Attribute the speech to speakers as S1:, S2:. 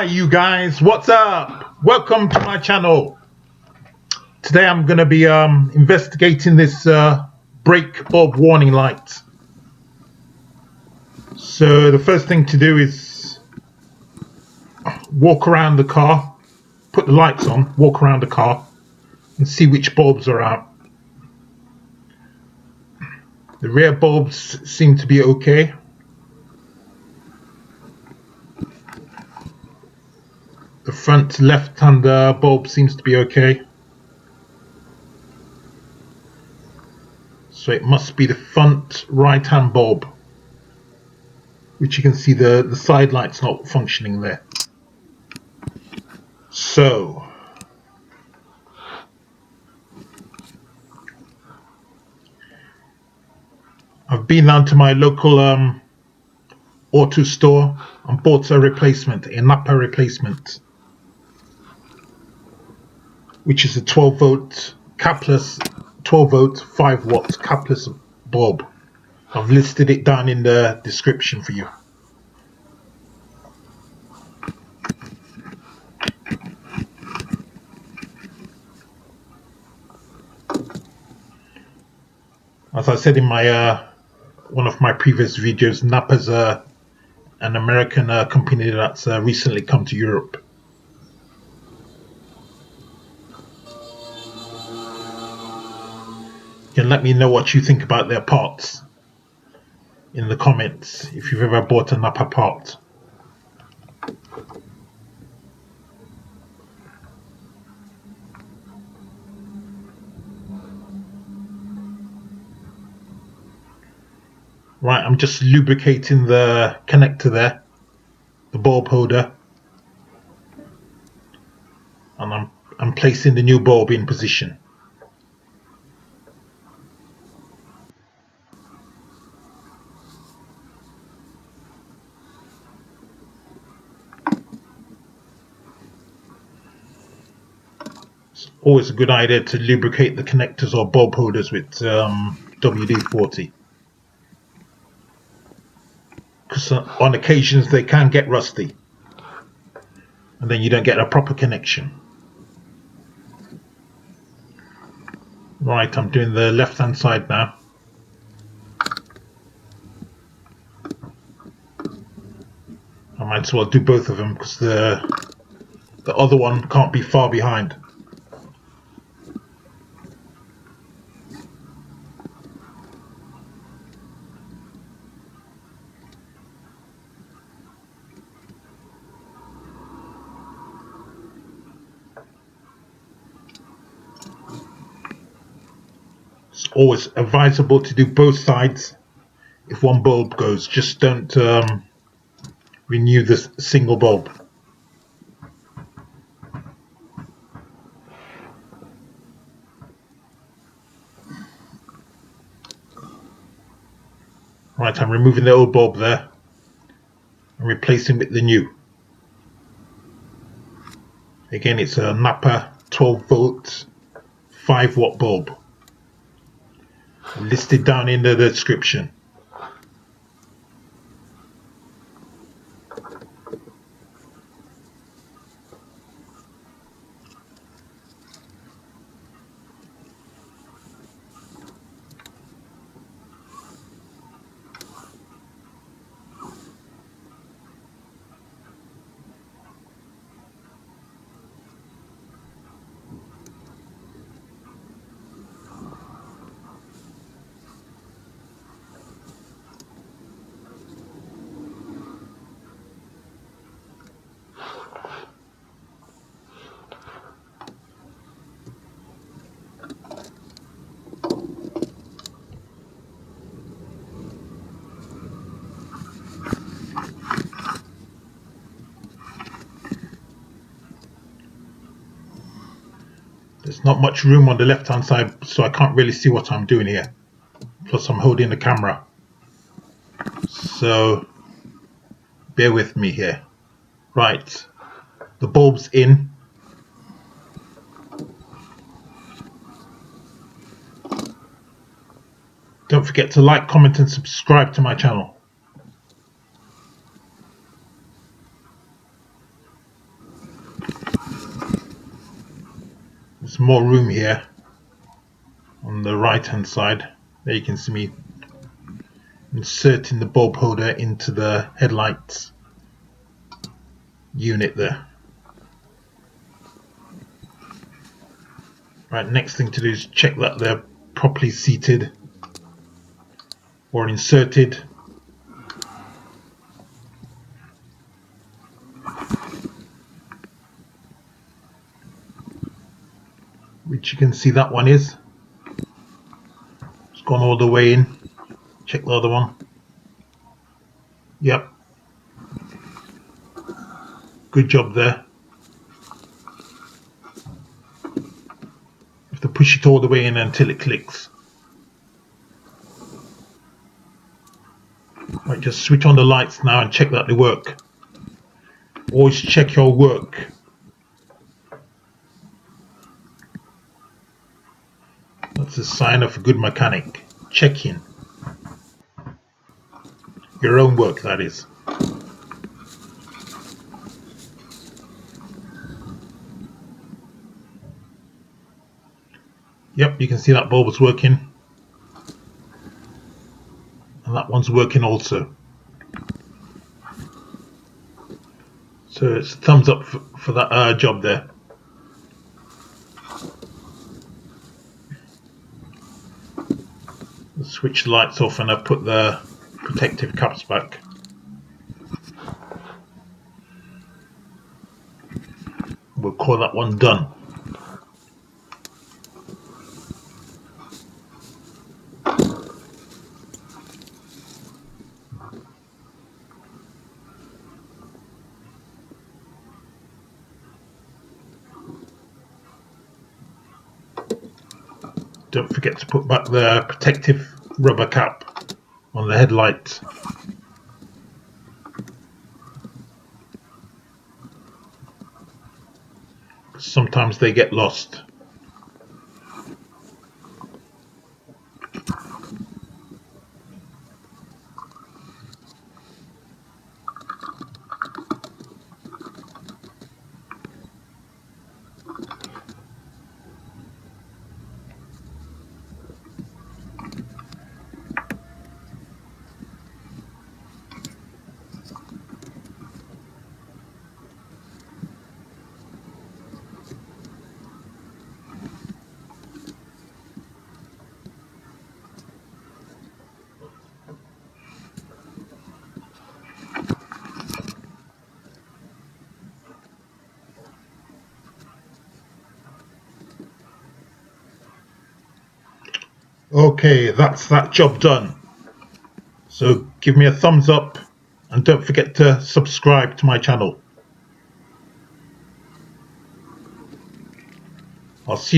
S1: you guys, what's up? Welcome to my channel. Today I'm going to be investigating this brake bulb warning light. So the first thing to do is walk around the car, put the lights on, walk around the car and see which bulbs are out. The rear bulbs seem to be okay. The front left-hand bulb seems to be okay. So it must be the front right-hand bulb, which you can see the side light's not functioning there. So I've been down to my local auto store and bought a replacement, a Napa replacement, which is a 12 volt Capless, 12 volt 5 watt Capless bulb. I've listed it down in the description for you. As I said in my one of my previous videos, Napa's an American company that's recently come to Europe. You can let me know what you think about their parts in the comments if you've ever bought a Napa part. Right, I'm just lubricating the connector there, the bulb holder, and I'm placing the new bulb in position. It's always a good idea to lubricate the connectors or bulb holders with WD-40, because on occasions they can get rusty and then you don't get a proper connection. Right, I'm doing the left hand side now. I might as well do both of them because the other one can't be far behind. It's always advisable to do both sides. If one bulb goes, just don't renew this single bulb. Right, I'm removing the old bulb there and replacing with the new. Again, it's a Napa 12 volt 5 watt bulb, listed down in the description. There's not much room on the left hand side, so I can't really see what I'm doing here. Plus I'm holding the camera, so bear with me here. Right, the bulb's in. Don't forget to like, comment and subscribe to my channel. more room here on the right hand side. There you can see me inserting the bulb holder into the headlights unit there. Right, next thing to do is check that they're properly seated or inserted. Which you can see that one is. It's gone all the way in. Check the other one. Yep. Good job there. You have to push it all the way in until it clicks. Right, just switch on the lights now and check that they work. Always check your work. That's a sign of a good mechanic. Checking your own work, that is. Yep, you can see that bulb is working. And that one's working also. So it's a thumbs up for that job there. Switch the lights off and I put the protective caps back. We'll call that one done. Don't forget to put back the protective rubber cap on the headlight. Sometimes they get lost. Okay, that's that job done. So give me a thumbs up and don't forget to subscribe to my channel. I'll see you